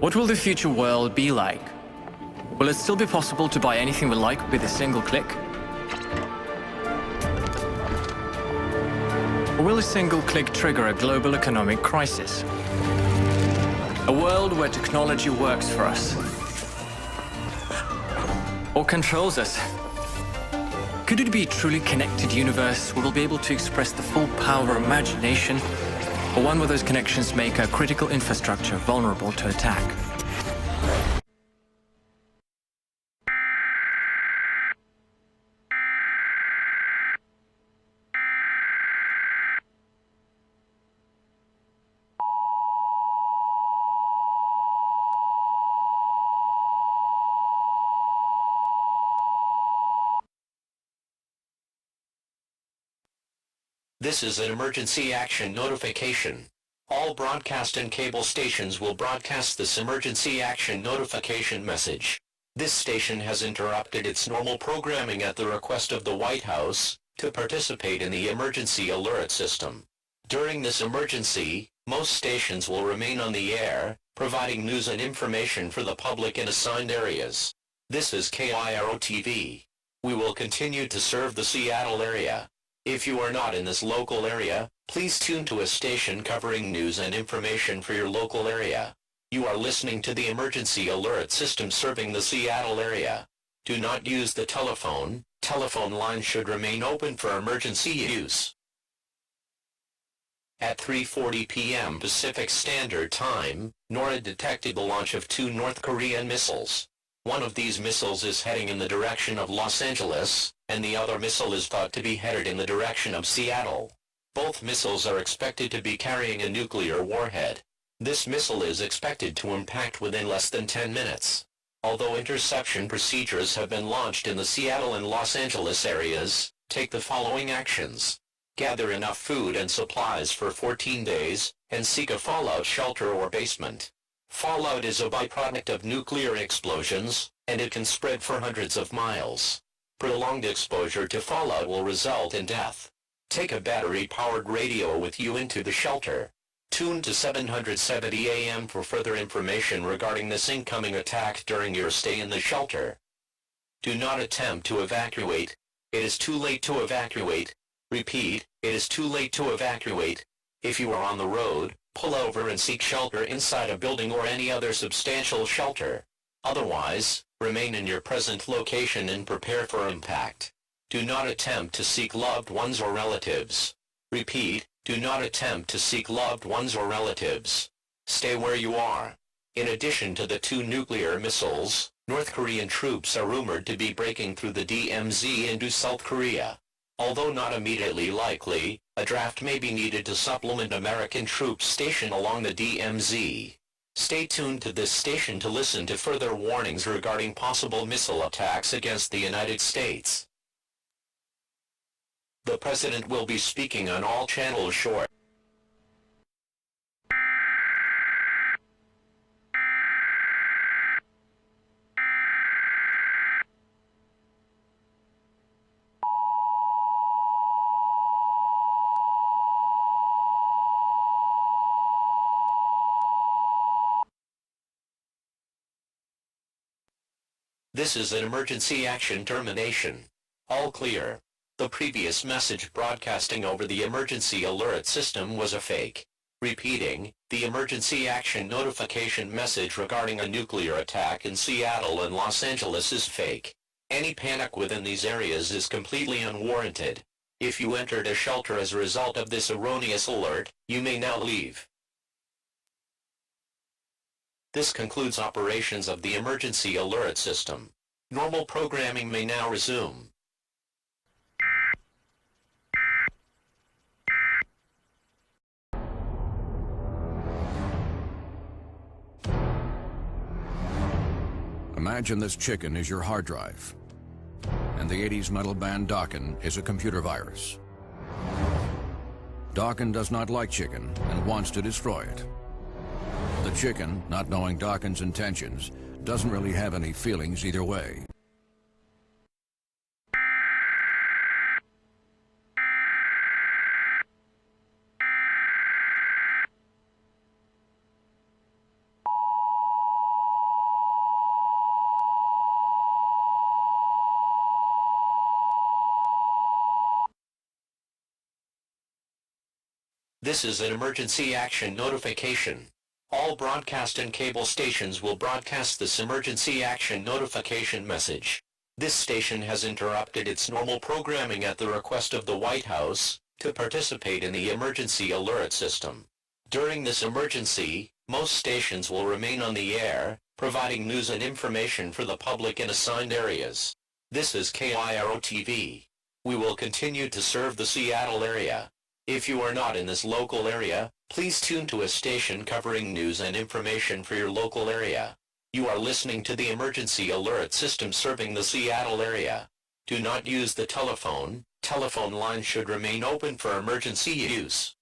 What will the future world be like? Will it still be possible to buy anything we like with a single click? Or will a single click trigger a global economic crisis? A world where technology works for us or controls us? Could it be a truly connected universe where we'll be able to express the full power of imagination, or one where those connections make our critical infrastructure vulnerable to attack? This is an emergency action notification. All broadcast and cable stations will broadcast this emergency action notification message. This station has interrupted its normal programming at the request of the White House to participate in the emergency alert system. During this emergency, most stations will remain on the air, providing news and information for the public in assigned areas. This is KIRO-TV. We will continue to serve the Seattle area. If you are not in this local area, please tune to a station covering news and information for your local area. You are listening to the emergency alert system serving the Seattle area. Do not use the telephone. Telephone lines should remain open for emergency use. At 3:40 p.m. Pacific Standard Time, NORAD detected the launch of 2 North Korean missiles. One of these missiles is heading in the direction of Los Angeles, and the other missile is thought to be headed in the direction of Seattle. Both missiles are expected to be carrying a nuclear warhead. This missile is expected to impact within less than 10 minutes. Although interception procedures have been launched in the Seattle and Los Angeles areas, take the following actions. Gather enough food and supplies for 14 days, and seek a fallout shelter or basement. Fallout is a byproduct of nuclear explosions, and it can spread for hundreds of miles. Prolonged exposure to fallout will result in death. Take a battery-powered radio with you into the shelter. Tune to 770 AM for further information regarding this incoming attack during your stay in the shelter. Do not attempt to evacuate. It is too late to evacuate. Repeat, it is too late to evacuate. If you are on the road, pull over and seek shelter inside a building or any other substantial shelter. Otherwise, remain in your present location and prepare for impact. Do not attempt to seek loved ones or relatives. Repeat, do not attempt to seek loved ones or relatives. Stay where you are. In addition to the 2 nuclear missiles, North Korean troops are rumored to be breaking through the DMZ into South Korea. Although not immediately likely, a draft may be needed to supplement American troops stationed along the DMZ. Stay tuned to this station to listen to further warnings regarding possible missile attacks against the United States. The President will be speaking on all channels shortly. This is an emergency action termination. All clear. The previous message broadcasting over the emergency alert system was a fake. Repeating, the emergency action notification message regarding a nuclear attack in Seattle and Los Angeles is fake. Any panic within these areas is completely unwarranted. If you entered a shelter as a result of this erroneous alert, you may now leave. This concludes operations of the emergency alert system. Normal programming may now resume. Imagine this chicken is your hard drive, and the 80s metal band Dokken is a computer virus. Dokken does not like chicken and wants to destroy it. The chicken, not knowing Dokken's intentions, doesn't really have any feelings either way. This is an emergency action notification. All broadcast and cable stations will broadcast this emergency action notification message. This station has interrupted its normal programming at the request of the White House to participate in the emergency alert system. During this emergency, most stations will remain on the air, providing news and information for the public in assigned areas. This is KIRO-TV. We will continue to serve the Seattle area. If you are not in this local area, please tune to a station covering news and information for your local area. You are listening to the emergency alert system serving the Seattle area. Do not use the telephone. Telephone lines should remain open for emergency use.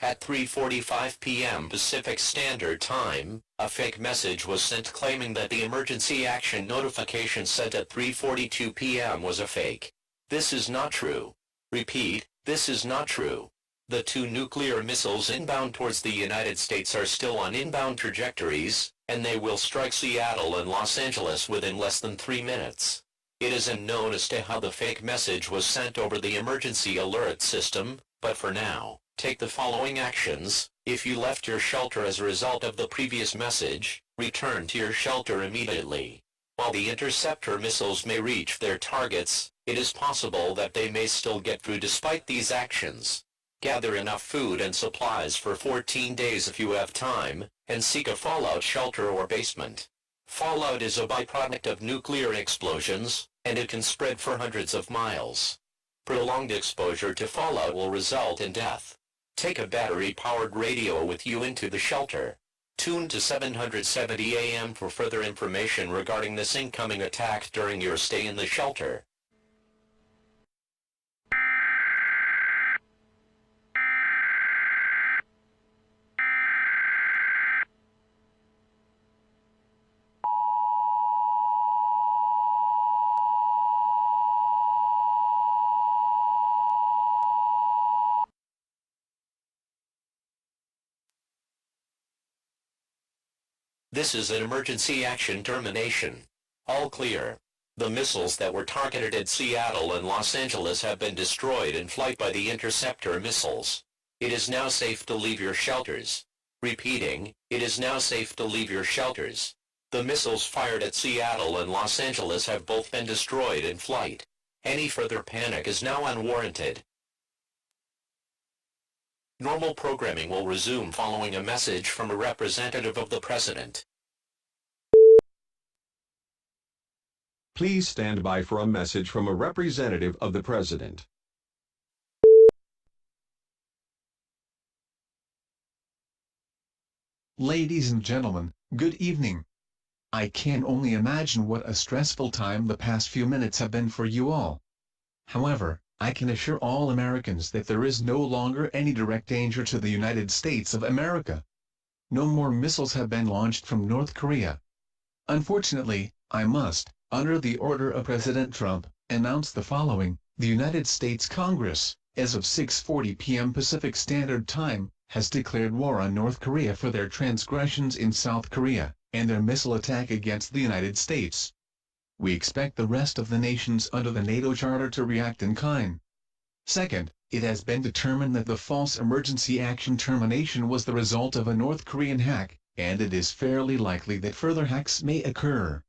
At 3:45 p.m. Pacific Standard Time, a fake message was sent claiming that the emergency action notification sent at 3:42 p.m. was a fake. This is not true. Repeat, this is not true. The two nuclear missiles inbound towards the United States are still on inbound trajectories, and they will strike Seattle and Los Angeles within less than 3 minutes. It is unknown as to how the fake message was sent over the emergency alert system, but for now, take the following actions. If you left your shelter as a result of the previous message, return to your shelter immediately. While the interceptor missiles may reach their targets, it is possible that they may still get through despite these actions. Gather enough food and supplies for 14 days if you have time, and seek a fallout shelter or basement. Fallout is a byproduct of nuclear explosions, and it can spread for hundreds of miles. Prolonged exposure to fallout will result in death. Take a battery-powered radio with you into the shelter. Tune to 770 AM for further information regarding this incoming attack during your stay in the shelter. This is an emergency action termination. All clear. The missiles that were targeted at Seattle and Los Angeles have been destroyed in flight by the interceptor missiles. It is now safe to leave your shelters. Repeating, it is now safe to leave your shelters. The missiles fired at Seattle and Los Angeles have both been destroyed in flight. Any further panic is now unwarranted. Normal programming will resume following a message from a representative of the President. Please stand by for a message from a representative of the President. Ladies and gentlemen, good evening. I can only imagine what a stressful time the past few minutes have been for you all. However, I can assure all Americans that there is no longer any direct danger to the United States of America. No more missiles have been launched from North Korea. Unfortunately, I must, under the order of President Trump, announce the following. The United States Congress, as of 6:40 p.m. Pacific Standard Time, has declared war on North Korea for their transgressions in South Korea, and their missile attack against the United States. We expect the rest of the nations under the NATO Charter to react in kind. Second, it has been determined that the false emergency action termination was the result of a North Korean hack, and it is fairly likely that further hacks may occur.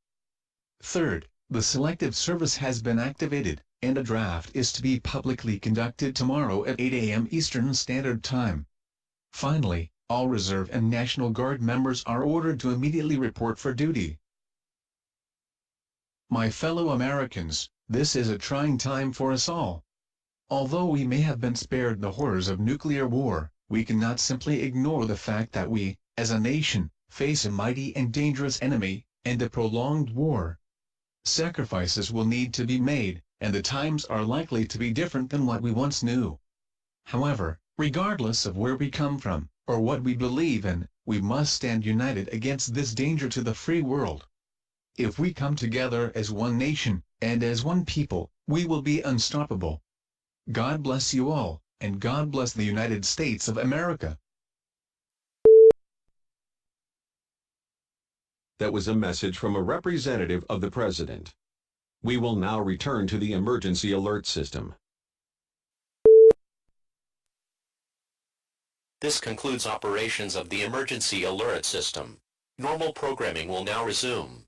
Third, the Selective Service has been activated, and a draft is to be publicly conducted tomorrow at 8 a.m. Eastern Standard Time. Finally, all Reserve and National Guard members are ordered to immediately report for duty. My fellow Americans, this is a trying time for us all. Although we may have been spared the horrors of nuclear war, we cannot simply ignore the fact that we, as a nation, face a mighty and dangerous enemy, and a prolonged war. Sacrifices will need to be made, and the times are likely to be different than what we once knew. However, regardless of where we come from, or what we believe in, we must stand united against this danger to the free world. If we come together as one nation, and as one people, we will be unstoppable. God bless you all, and God bless the United States of America. That was a message from a representative of the President. We will now return to the emergency alert system. This concludes operations of the emergency alert system. Normal programming will now resume.